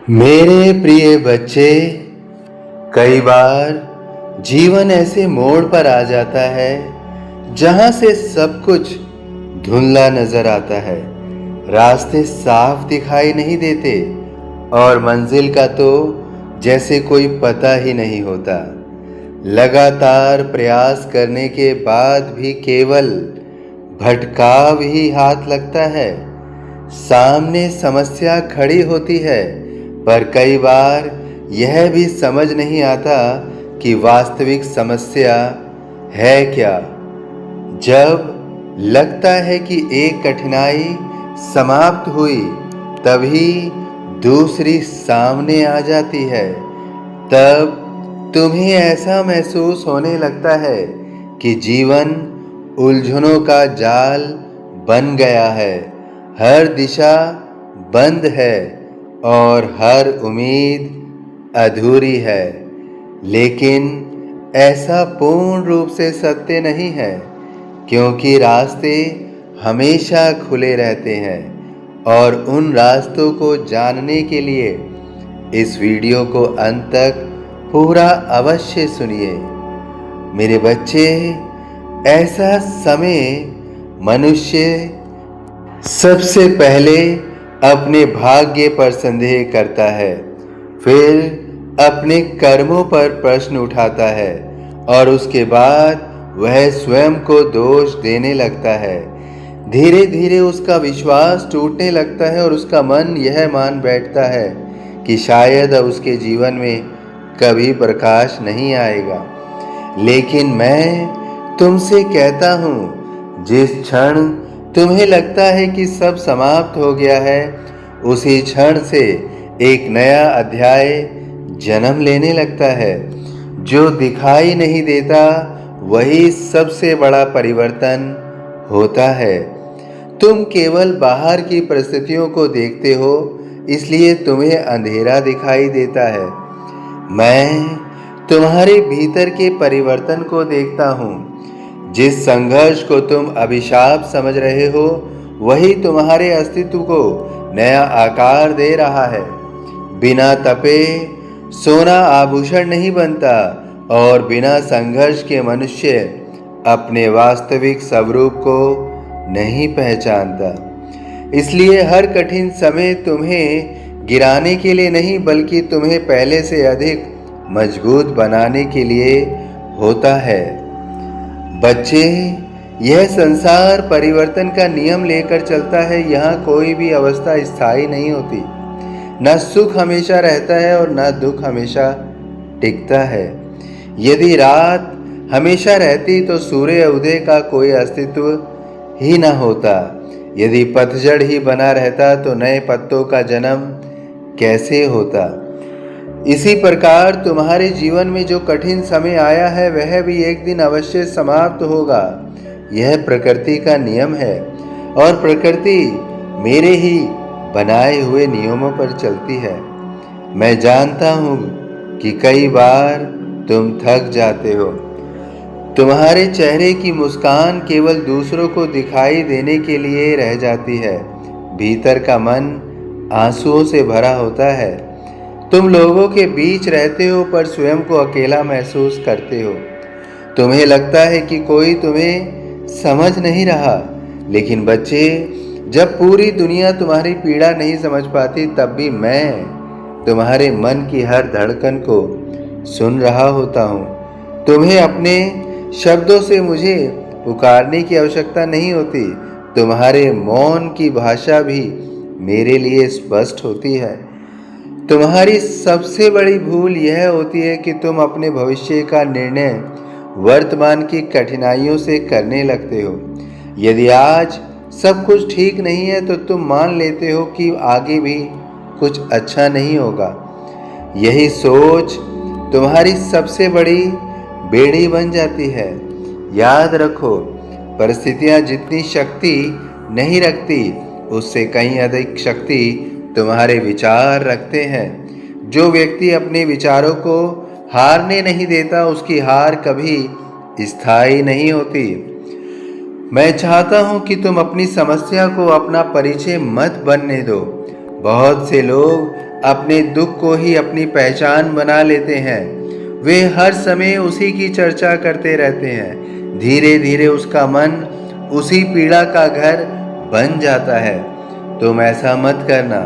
मेरे प्रिय बच्चे, कई बार जीवन ऐसे मोड़ पर आ जाता है जहां से सब कुछ धुंधला नजर आता है। रास्ते साफ दिखाई नहीं देते और मंजिल का तो जैसे कोई पता ही नहीं होता। लगातार प्रयास करने के बाद भी केवल भटकाव ही हाथ लगता है। सामने समस्या खड़ी होती है, पर कई बार यह भी समझ नहीं आता कि वास्तविक समस्या है क्या। जब लगता है कि एक कठिनाई समाप्त हुई, तभी दूसरी सामने आ जाती है। तब तुम्हें ऐसा महसूस होने लगता है कि जीवन उलझनों का जाल बन गया है। हर दिशा बंद है और हर उम्मीद अधूरी है। लेकिन ऐसा पूर्ण रूप से सत्य नहीं है, क्योंकि रास्ते हमेशा खुले रहते हैं। और उन रास्तों को जानने के लिए इस वीडियो को अंत तक पूरा अवश्य सुनिए। मेरे बच्चे, ऐसा समय मनुष्य सबसे पहले अपने भाग्य पर संदेह करता है, फिर अपने कर्मों पर प्रश्न उठाता है और उसके बाद वह स्वयं को दोष देने लगता है। धीरे धीरे उसका विश्वास टूटने लगता है और उसका मन यह मान बैठता है कि शायद अब उसके जीवन में कभी प्रकाश नहीं आएगा। लेकिन मैं तुमसे कहता हूँ, जिस क्षण तुम्हें लगता है कि सब समाप्त हो गया है, उसी क्षण से एक नया अध्याय जन्म लेने लगता है। जो दिखाई नहीं देता वही सबसे बड़ा परिवर्तन होता है। तुम केवल बाहर की परिस्थितियों को देखते हो, इसलिए तुम्हें अंधेरा दिखाई देता है। मैं तुम्हारे भीतर के परिवर्तन को देखता हूँ। जिस संघर्ष को तुम अभिशाप समझ रहे हो, वही तुम्हारे अस्तित्व को नया आकार दे रहा है। बिना तपे सोना आभूषण नहीं बनता और बिना संघर्ष के मनुष्य अपने वास्तविक स्वरूप को नहीं पहचानता। इसलिए हर कठिन समय तुम्हें गिराने के लिए नहीं, बल्कि तुम्हें पहले से अधिक मजबूत बनाने के लिए होता है। बच्चे, यह संसार परिवर्तन का नियम लेकर चलता है। यहाँ कोई भी अवस्था स्थायी नहीं होती। न सुख हमेशा रहता है और न दुख हमेशा टिकता है। यदि रात हमेशा रहती तो सूर्य उदय का कोई अस्तित्व ही न होता। यदि पतझड़ ही बना रहता तो नए पत्तों का जन्म कैसे होता। इसी प्रकार तुम्हारे जीवन में जो कठिन समय आया है, वह भी एक दिन अवश्य समाप्त होगा। यह प्रकृति का नियम है और प्रकृति मेरे ही बनाए हुए नियमों पर चलती है। मैं जानता हूँ कि कई बार तुम थक जाते हो। तुम्हारे चेहरे की मुस्कान केवल दूसरों को दिखाई देने के लिए रह जाती है। भीतर का मन आंसुओं से भरा होता है। तुम लोगों के बीच रहते हो, पर स्वयं को अकेला महसूस करते हो। तुम्हें लगता है कि कोई तुम्हें समझ नहीं रहा। लेकिन बच्चे, जब पूरी दुनिया तुम्हारी पीड़ा नहीं समझ पाती, तब भी मैं तुम्हारे मन की हर धड़कन को सुन रहा होता हूँ। तुम्हें अपने शब्दों से मुझे पुकारने की आवश्यकता नहीं होती। तुम्हारे मौन की भाषा भी मेरे लिए स्पष्ट होती है। तुम्हारी सबसे बड़ी भूल यह होती है कि तुम अपने भविष्य का निर्णय वर्तमान की कठिनाइयों से करने लगते हो। यदि आज सब कुछ ठीक नहीं है, तो तुम मान लेते हो कि आगे भी कुछ अच्छा नहीं होगा। यही सोच तुम्हारी सबसे बड़ी बेड़ी बन जाती है। याद रखो, परिस्थितियां जितनी शक्ति नहीं रखती, उससे कहीं अधिक शक्ति तुम्हारे विचार रखते हैं। जो व्यक्ति अपने विचारों को हारने नहीं देता, उसकी हार कभी स्थायी नहीं होती। मैं चाहता हूं कि तुम अपनी समस्या को अपना परिचय मत बनने दो। बहुत से लोग अपने दुख को ही अपनी पहचान बना लेते हैं। वे हर समय उसी की चर्चा करते रहते हैं। धीरे धीरे उसका मन उसी पीड़ा का घर बन जाता है। तुम ऐसा मत करना।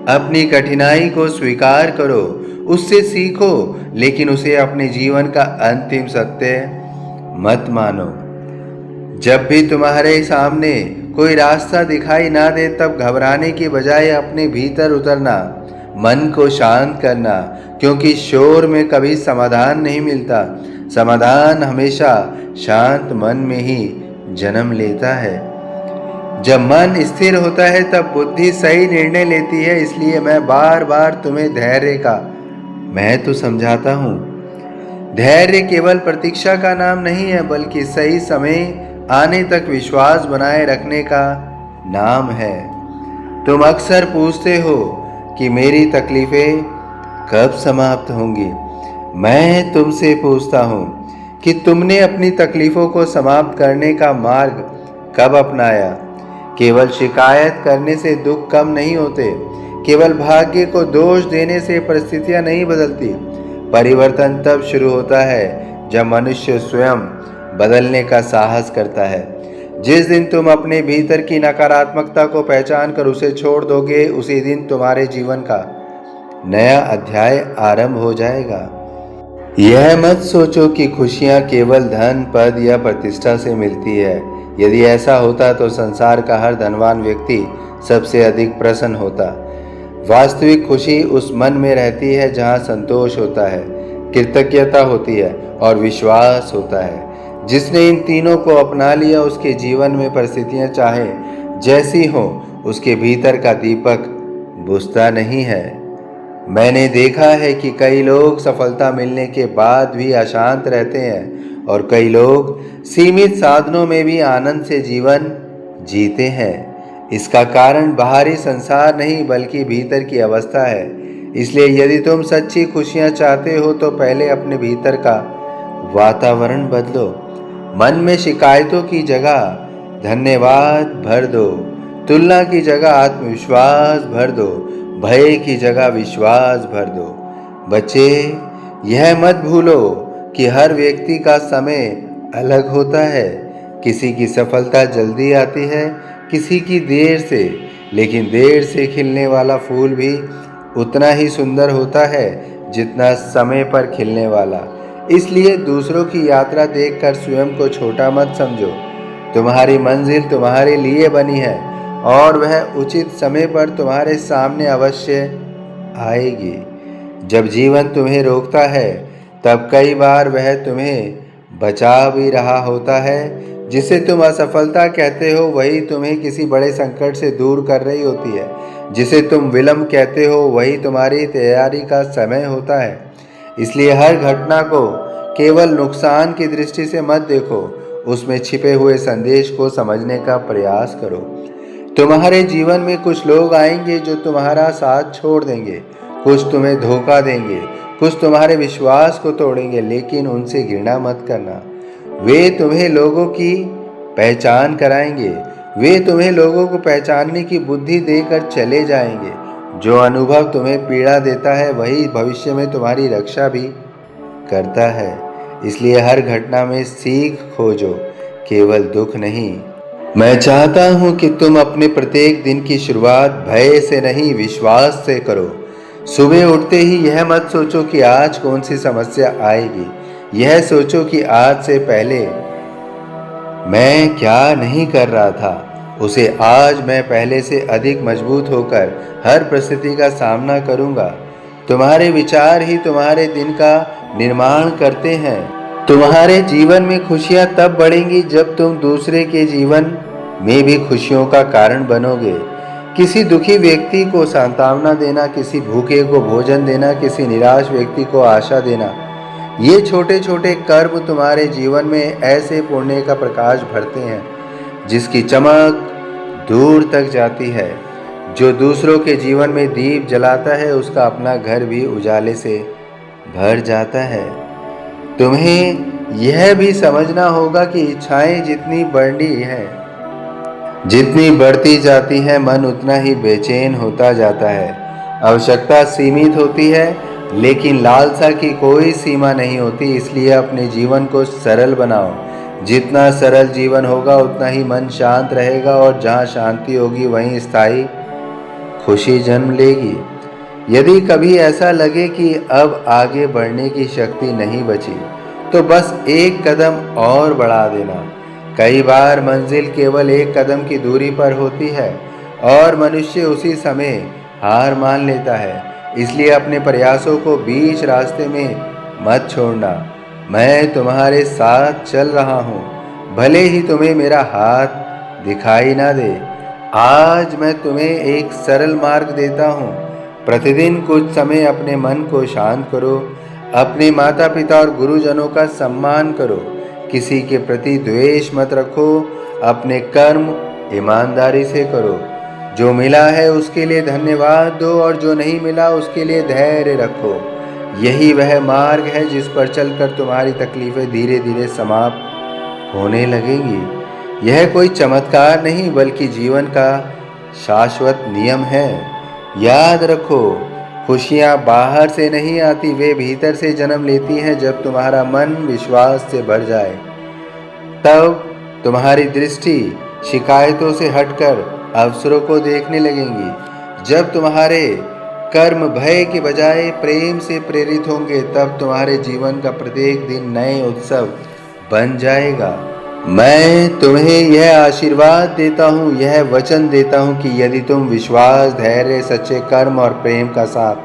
अपनी कठिनाई को स्वीकार करो, उससे सीखो, लेकिन उसे अपने जीवन का अंतिम सत्य मत मानो। जब भी तुम्हारे सामने कोई रास्ता दिखाई ना दे, तब घबराने की बजाय अपने भीतर उतरना, मन को शांत करना, क्योंकि शोर में कभी समाधान नहीं मिलता। समाधान हमेशा शांत मन में ही जन्म लेता है। जब मन स्थिर होता है तब बुद्धि सही निर्णय लेती है। इसलिए मैं बार बार तुम्हें धैर्य का महत्व समझाता हूँ। धैर्य केवल प्रतीक्षा का नाम नहीं है, बल्कि सही समय आने तक विश्वास बनाए रखने का नाम है। तुम अक्सर पूछते हो कि मेरी तकलीफें कब समाप्त होंगी। मैं तुमसे पूछता हूँ कि तुमने अपनी तकलीफों को समाप्त करने का मार्ग कब अपनाया। केवल शिकायत करने से दुख कम नहीं होते। केवल भाग्य को दोष देने से परिस्थितियां नहीं बदलती। परिवर्तन तब शुरू होता है जब मनुष्य स्वयं बदलने का साहस करता है। जिस दिन तुम अपने भीतर की नकारात्मकता को पहचान कर उसे छोड़ दोगे, उसी दिन तुम्हारे जीवन का नया अध्याय आरंभ हो जाएगा। यह मत सोचो कि खुशियां केवल धन, पद या प्रतिष्ठा से मिलती है। यदि ऐसा होता तो संसार का हर धनवान व्यक्ति सबसे अधिक प्रसन्न होता। वास्तविक खुशी उस मन में रहती है जहाँ संतोष होता है, कृतज्ञता होती है और विश्वास होता है। जिसने इन तीनों को अपना लिया, उसके जीवन में परिस्थितियां चाहे जैसी हो, उसके भीतर का दीपक बुझता नहीं है। मैंने देखा है कि कई लोग सफलता मिलने के बाद भी अशांत रहते हैं और कई लोग सीमित साधनों में भी आनंद से जीवन जीते हैं। इसका कारण बाहरी संसार नहीं, बल्कि भीतर की अवस्था है। इसलिए यदि तुम सच्ची खुशियां चाहते हो तो पहले अपने भीतर का वातावरण बदलो। मन में शिकायतों की जगह धन्यवाद भर दो, तुलना की जगह आत्मविश्वास भर दो, भय की जगह विश्वास भर दो। बच्चे, यह मत भूलो कि हर व्यक्ति का समय अलग होता है। किसी की सफलता जल्दी आती है, किसी की देर से, लेकिन देर से खिलने वाला फूल भी उतना ही सुंदर होता है जितना समय पर खिलने वाला। इसलिए दूसरों की यात्रा देखकर स्वयं को छोटा मत समझो। तुम्हारी मंजिल तुम्हारे लिए बनी है और वह उचित समय पर तुम्हारे सामने अवश्य आएगी। जब जीवन तुम्हें रोकता है तब कई बार वह तुम्हें बचा भी रहा होता है। जिसे तुम असफलता कहते हो वही तुम्हें किसी बड़े संकट से दूर कर रही होती है। जिसे तुम विलंब कहते हो वही तुम्हारी तैयारी का समय होता है। इसलिए हर घटना को केवल नुकसान की दृष्टि से मत देखो, उसमें छिपे हुए संदेश को समझने का प्रयास करो। तुम्हारे जीवन में कुछ लोग आएंगे जो तुम्हारा साथ छोड़ देंगे, कुछ तुम्हें धोखा देंगे, कुछ तुम्हारे विश्वास को तोड़ेंगे, लेकिन उनसे घृणा मत करना। वे तुम्हें लोगों की पहचान कराएंगे। वे तुम्हें लोगों को पहचानने की बुद्धि देकर चले जाएंगे। जो अनुभव तुम्हें पीड़ा देता है वही भविष्य में तुम्हारी रक्षा भी करता है। इसलिए हर घटना में सीख खोजो, केवल दुख नहीं। मैं चाहता हूं कि तुम अपने प्रत्येक दिन की शुरुआत भय से नहीं, विश्वास से करो। सुबह उठते ही यह मत सोचो कि आज कौन सी समस्या आएगी। यह सोचो कि आज से पहले मैं क्या नहीं कर रहा था, उसे आज मैं पहले से अधिक मजबूत होकर हर परिस्थिति का सामना करूंगा। तुम्हारे विचार ही तुम्हारे दिन का निर्माण करते हैं। तुम्हारे जीवन में खुशियां तब बढ़ेंगी जब तुम दूसरे के जीवन में भी खुशियों का कारण बनोगे। किसी दुखी व्यक्ति को सांत्वना देना, किसी भूखे को भोजन देना, किसी निराश व्यक्ति को आशा देना, ये छोटे छोटे कर्म तुम्हारे जीवन में ऐसे पुण्य का प्रकाश भरते हैं जिसकी चमक दूर तक जाती है। जो दूसरों के जीवन में दीप जलाता है उसका अपना घर भी उजाले से भर जाता है। तुम्हें यह भी समझना होगा कि इच्छाएं जितनी बढ़ती जाती है, मन उतना ही बेचैन होता जाता है। आवश्यकता सीमित होती है, लेकिन लालसा की कोई सीमा नहीं होती। इसलिए अपने जीवन को सरल बनाओ। जितना सरल जीवन होगा उतना ही मन शांत रहेगा, और जहाँ शांति होगी वहीं स्थायी खुशी जन्म लेगी। यदि कभी ऐसा लगे कि अब आगे बढ़ने की शक्ति नहीं बची, तो बस एक कदम और बढ़ा देना। कई बार मंजिल केवल एक कदम की दूरी पर होती है और मनुष्य उसी समय हार मान लेता है। इसलिए अपने प्रयासों को बीच रास्ते में मत छोड़ना। मैं तुम्हारे साथ चल रहा हूँ, भले ही तुम्हें मेरा हाथ दिखाई ना दे। आज मैं तुम्हें एक सरल मार्ग देता हूँ। प्रतिदिन कुछ समय अपने मन को शांत करो। अपने माता पिता और गुरुजनों का सम्मान करो। किसी के प्रति द्वेष मत रखो। अपने कर्म ईमानदारी से करो। जो मिला है उसके लिए धन्यवाद दो, और जो नहीं मिला उसके लिए धैर्य रखो। यही वह मार्ग है जिस पर चलकर तुम्हारी तकलीफें धीरे धीरे समाप्त होने लगेंगी। यह कोई चमत्कार नहीं, बल्कि जीवन का शाश्वत नियम है। याद रखो, खुशियाँ बाहर से नहीं आती, वे भीतर से जन्म लेती हैं। जब तुम्हारा मन विश्वास से भर जाए, तब तुम्हारी दृष्टि शिकायतों से हटकर अवसरों को देखने लगेंगी। जब तुम्हारे कर्म भय के बजाय प्रेम से प्रेरित होंगे, तब तुम्हारे जीवन का प्रत्येक दिन नए उत्सव बन जाएगा। मैं तुम्हें यह आशीर्वाद देता हूँ, यह वचन देता हूँ कि यदि तुम विश्वास, धैर्य, सच्चे कर्म और प्रेम का साथ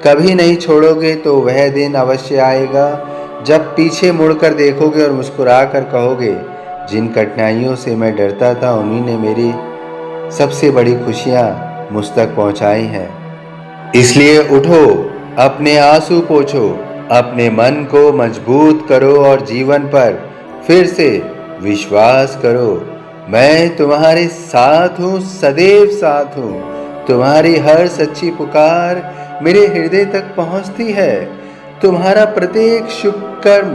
कभी नहीं छोड़ोगे, तो वह दिन अवश्य आएगा जब पीछे मुड़कर देखोगे और मुस्कुरा कर कहोगे, जिन कठिनाइयों से मैं डरता था उन्हीं ने मेरी सबसे बड़ी खुशियाँ मुझ तक पहुँचाई हैं। इसलिए उठो, अपने आंसू पोंछो, अपने मन को मजबूत करो और जीवन पर फिर से विश्वास करो। मैं तुम्हारे साथ हूँ, सदैव साथ हूँ। तुम्हारी हर सच्ची पुकार मेरे हृदय तक पहुँचती है। तुम्हारा प्रत्येक शुभ कर्म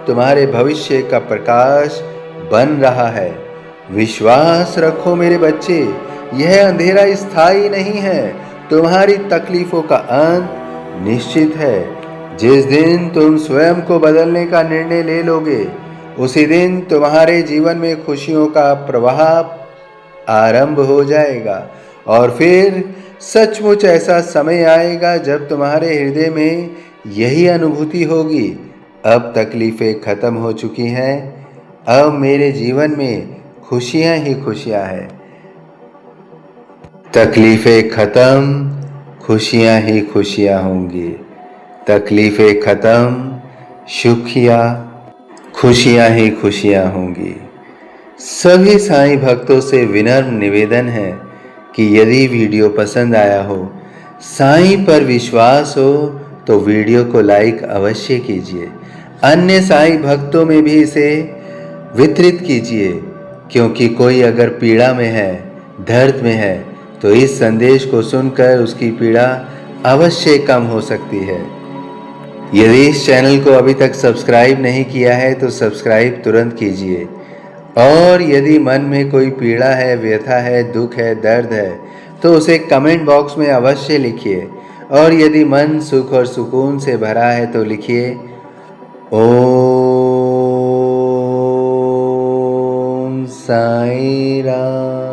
तुम्हारे भविष्य का प्रकाश बन रहा है। विश्वास रखो मेरे बच्चे, यह अंधेरा स्थायी नहीं है। तुम्हारी तकलीफों का अंत निश्चित है। जिस दिन तुम स्वयं को बदलने का निर्णय ले लोगे, उसी दिन तुम्हारे जीवन में खुशियों का प्रवाह आरंभ हो जाएगा। और फिर सचमुच ऐसा समय आएगा जब तुम्हारे हृदय में यही अनुभूति होगी, अब तकलीफें खत्म हो चुकी हैं, अब मेरे जीवन में खुशियाँ ही खुशियाँ हैं। तकलीफें खत्म, खुशियाँ ही खुशियाँ होंगी। तकलीफें खत्म, खुशियाँ ही खुशियाँ होंगी। सभी साईं भक्तों से विनम्र निवेदन है कि यदि वीडियो पसंद आया हो, साईं पर विश्वास हो, तो वीडियो को लाइक अवश्य कीजिए। अन्य साईं भक्तों में भी इसे वितरित कीजिए, क्योंकि कोई अगर पीड़ा में है, दर्द में है, तो इस संदेश को सुनकर उसकी पीड़ा अवश्य कम हो सकती है। यदि इस चैनल को अभी तक सब्सक्राइब नहीं किया है तो सब्सक्राइब तुरंत कीजिए। और यदि मन में कोई पीड़ा है, व्यथा है, दुख है, दर्द है, तो उसे कमेंट बॉक्स में अवश्य लिखिए। और यदि मन सुख और सुकून से भरा है तो लिखिए ओम साईं राम।